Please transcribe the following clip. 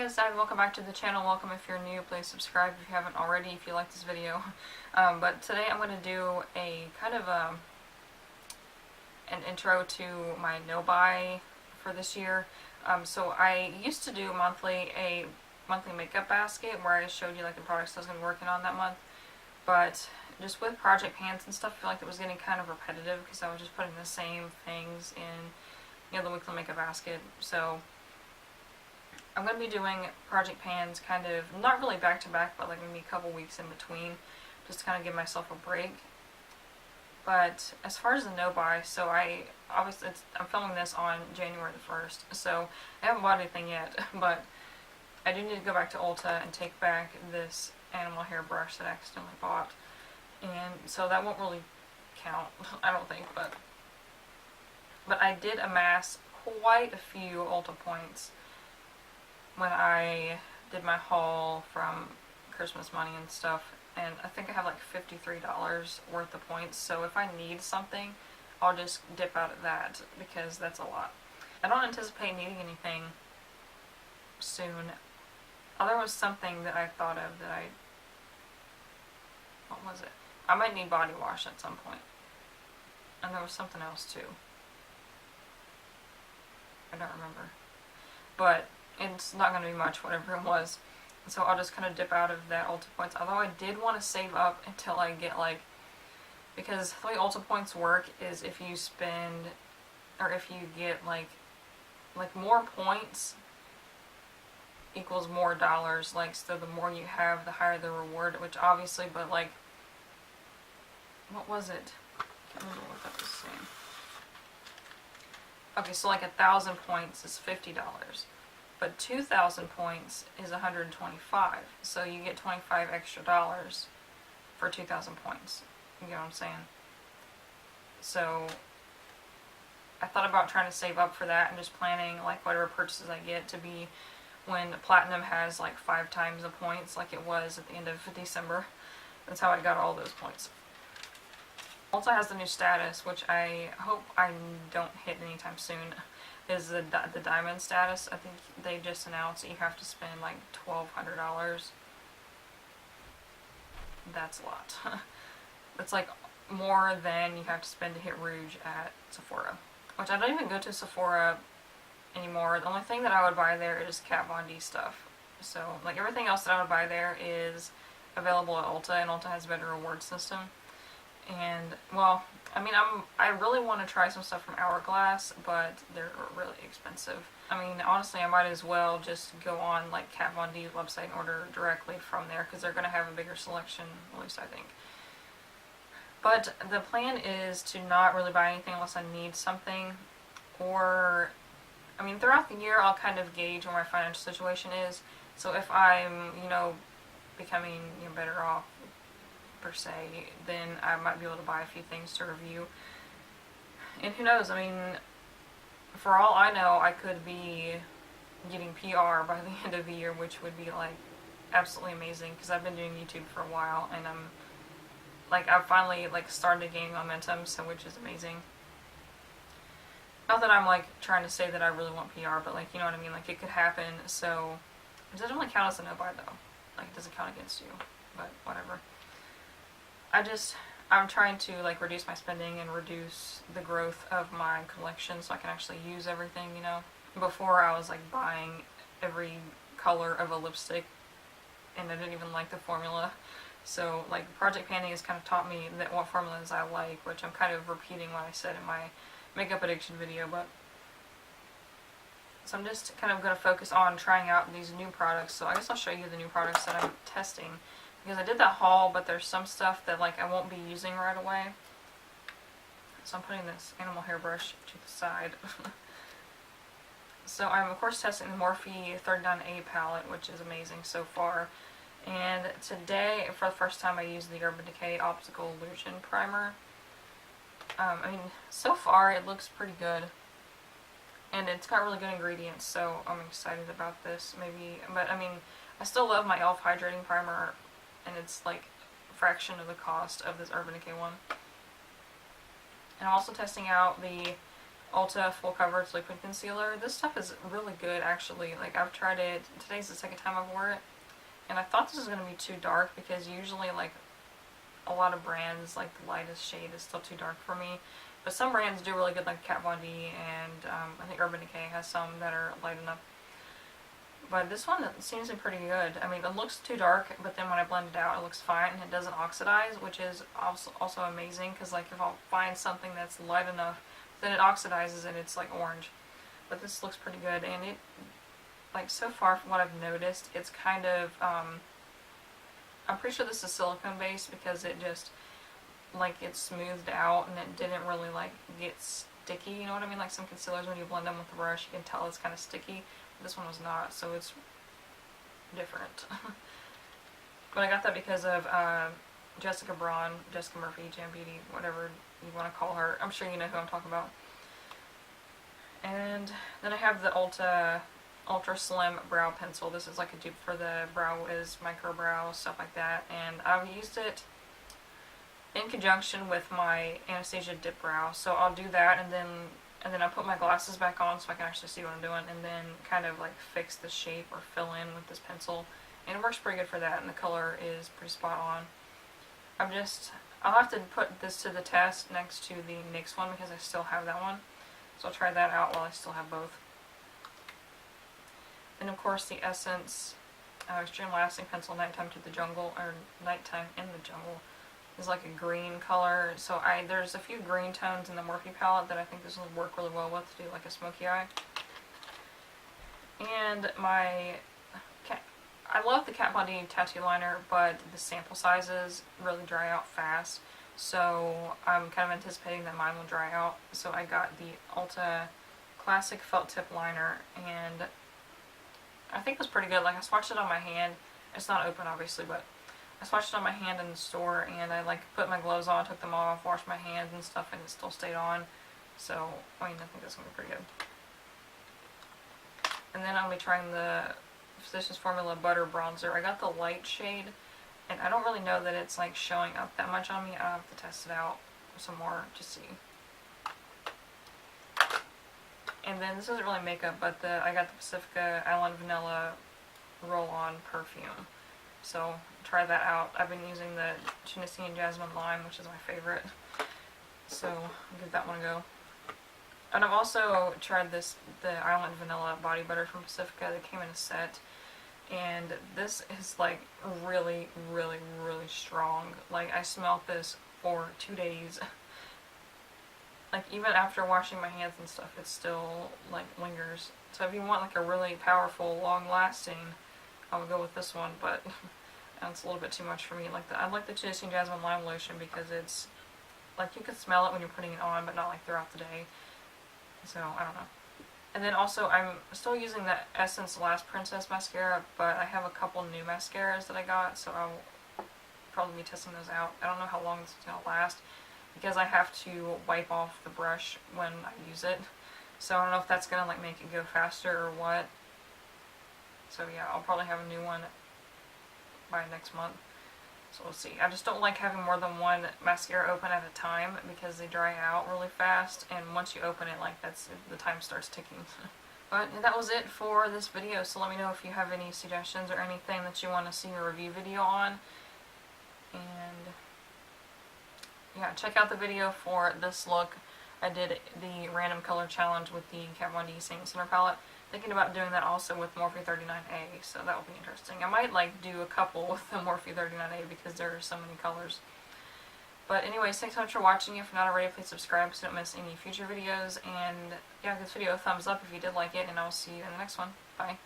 guys, welcome back to the channel. Welcome if you're new. Please subscribe if you haven't already, if you like this video. But today I'm going to do a kind of an intro to my no-buy for this year. So I used to do a monthly makeup basket where I showed you like the products I was going to be working on that month. But just with project pans and stuff, I feel like it was getting kind of repetitive because I was just putting the same things in the weekly makeup basket. So I'm going to be doing project pans kind of, not really back to back, but like maybe a couple weeks in between, just to kind of give myself a break. But as far as the no-buy, so I'm filming this on January the 1st, so I haven't bought anything yet, but I do need to go back to Ulta and take back this animal hair brush that I accidentally bought. And so that won't really count, I don't think, but I did amass quite a few Ulta points when I did my haul from Christmas money and stuff, and I think I have like $53 worth of points, so if I need something, I'll just dip out of that, because that's a lot. I don't anticipate needing anything soon. Oh, there was something that I thought of that what was it? I might need body wash at some point. And there was something else too. I don't remember. But it's not going to be much, whatever it was. So I'll just kind of dip out of that Ulta points. Although I did want to save up until I get because the way Ulta points work is if you spend, or if you get like more points equals more dollars. So the more you have, the higher the reward, which obviously, but what was it? I can't remember what that was saying. Okay, so 1,000 points is $50. But 2,000 points is 125, so you get $25 extra for 2,000 points. You get what I'm saying? So I thought about trying to save up for that and just planning whatever purchases I get to be when Platinum has 5 times the points like it was at the end of December. That's how I got all those points. Ulta has the new status, which I hope I don't hit anytime soon, is the diamond status. I think they just announced that you have to spend $1,200. That's a lot. That's more than you have to spend to hit Rouge at Sephora, which I don't even go to Sephora anymore. The only thing that I would buy there is Kat Von D stuff. So everything else that I would buy there is available at Ulta, and Ulta has a better reward system. And, well, I mean, I really want to try some stuff from Hourglass, but they're really expensive. I mean, honestly, I might as well just go on, Kat Von D's website and order directly from there, because they're going to have a bigger selection, at least I think. But the plan is to not really buy anything unless I need something, or, I mean, throughout the year, I'll kind of gauge where my financial situation is. So if I'm, becoming, better off, per se, then I might be able to buy a few things to review. And who knows, I mean, for all I know, I could be getting PR by the end of the year, which would be absolutely amazing, because I've been doing YouTube for a while, and I've finally started gaining momentum, so which is amazing. Not that I'm trying to say that I really want PR, but you know what I mean, it could happen. So it doesn't really count as a no-buy though, it doesn't count against you, but whatever. I'm trying to reduce my spending and reduce the growth of my collection so I can actually use everything, Before I was buying every color of a lipstick, and I didn't even like the formula. So project panning has kind of taught me that what formulas I like, which I'm kind of repeating what I said in my makeup addiction video, but so I'm just kind of going to focus on trying out these new products. So I guess I'll show you the new products that I'm testing. Because I did that haul, but there's some stuff that I won't be using right away. So I'm putting this animal hairbrush to the side. So I'm of course testing the Morphe 39A palette, which is amazing so far. And today, for the first time, I used the Urban Decay Optical Illusion Primer. I mean, so far it looks pretty good. And it's got really good ingredients, so I'm excited about this. But I mean, I still love my e.l.f. Hydrating Primer, and it's a fraction of the cost of this Urban Decay one. And I'm also testing out the Ulta Full Coverage Liquid Concealer. This stuff is really good, actually. Like, I've tried it. Today's the second time I've worn it. And I thought this was going to be too dark because usually, like, a lot of brands, like, the lightest shade is still too dark for me. But some brands do really good, like Kat Von D, and I think Urban Decay has some that are light enough. But this one seems to be pretty good. I mean, it looks too dark, but then when I blend it out, it looks fine, and it doesn't oxidize, which is also amazing, because, like, if I'll find something that's light enough, then it oxidizes and it's, like, orange. But this looks pretty good, and it, like, so far from what I've noticed, it's kind of, I'm pretty sure this is silicone based, because it just, like, it's smoothed out, and it didn't really, like, get sticky, you know what I mean? Like, some concealers, when you blend them with the brush, you can tell it's kind of sticky. This one was not, so it's different. But I got that because of Jessica Murphy, Jam Beauty, whatever you want to call her. I'm sure you know who I'm talking about. And then I have the Ultra Slim Brow Pencil. This is like a dupe for the Brow Wiz Micro Brow, stuff like that. And I've used it in conjunction with my Anastasia Dip Brow. So I'll do that, and then I put my glasses back on so I can actually see what I'm doing, and then kind of like fix the shape or fill in with this pencil. And it works pretty good for that, and the color is pretty spot on. I'll have to put this to the test next to the NYX one because I still have that one. So I'll try that out while I still have both. And of course the Essence Extreme Lasting Pencil Nighttime to the Jungle, or Nighttime in the Jungle, is like a green color. So there's a few green tones in the Morphe palette that I think this will work really well with to do like a smoky eye. And I love the Kat Von D tattoo liner, but the sample sizes really dry out fast. So I'm kind of anticipating that mine will dry out. So I got the Ulta Classic Felt Tip Liner, and I think it was pretty good. Like, I swatched it on my hand. It's not open, obviously, but I swatched it on my hand in the store, and I, like, put my gloves on, took them off, washed my hands and stuff, and it still stayed on. So, I mean, I think that's going to be pretty good. And then I'll be trying the Physicians Formula Butter Bronzer. I got the light shade, and I don't really know that it's, like, showing up that much on me. I'll have to test it out some more to see. And then this isn't really makeup, but I got the Pacifica Island Vanilla Roll-On Perfume. So try that out. I've been using the Tennessee Jasmine Lime, which is my favorite. So I'll give that one a go. And I've also tried the Island Vanilla Body Butter from Pacifica that came in a set. And this is like really, really, really strong. Like, I smelled this for 2 days. Like, even after washing my hands and stuff, it still, like, lingers. So if you want, like, a really powerful, long-lasting, I would go with this one, but it's a little bit too much for me. I like the Tennessee Jasmine Lime Lotion because it's, like, you can smell it when you're putting it on, but not, like, throughout the day. So, I don't know. And then also, I'm still using the Essence Last Princess mascara, but I have a couple new mascaras that I got, so I'll probably be testing those out. I don't know how long this is going to last, because I have to wipe off the brush when I use it. So I don't know if that's going to, like, make it go faster or what. So yeah, I'll probably have a new one by next month. So we'll see. I just don't like having more than one mascara open at a time because they dry out really fast, and once you open it, like, the time starts ticking. But that was it for this video, so let me know if you have any suggestions or anything that you want to see a review video on. And yeah, check out the video for this look. I did the random color challenge with the Kat Von D Saint Center palette. Thinking about doing that also with Morphe 39A, so that will be interesting. I might, like, do a couple with the Morphe 39A because there are so many colors. But anyways, thanks so much for watching. If you're not already, please subscribe so you don't miss any future videos. And yeah, give this video a thumbs up if you did like it, and I'll see you in the next one. Bye.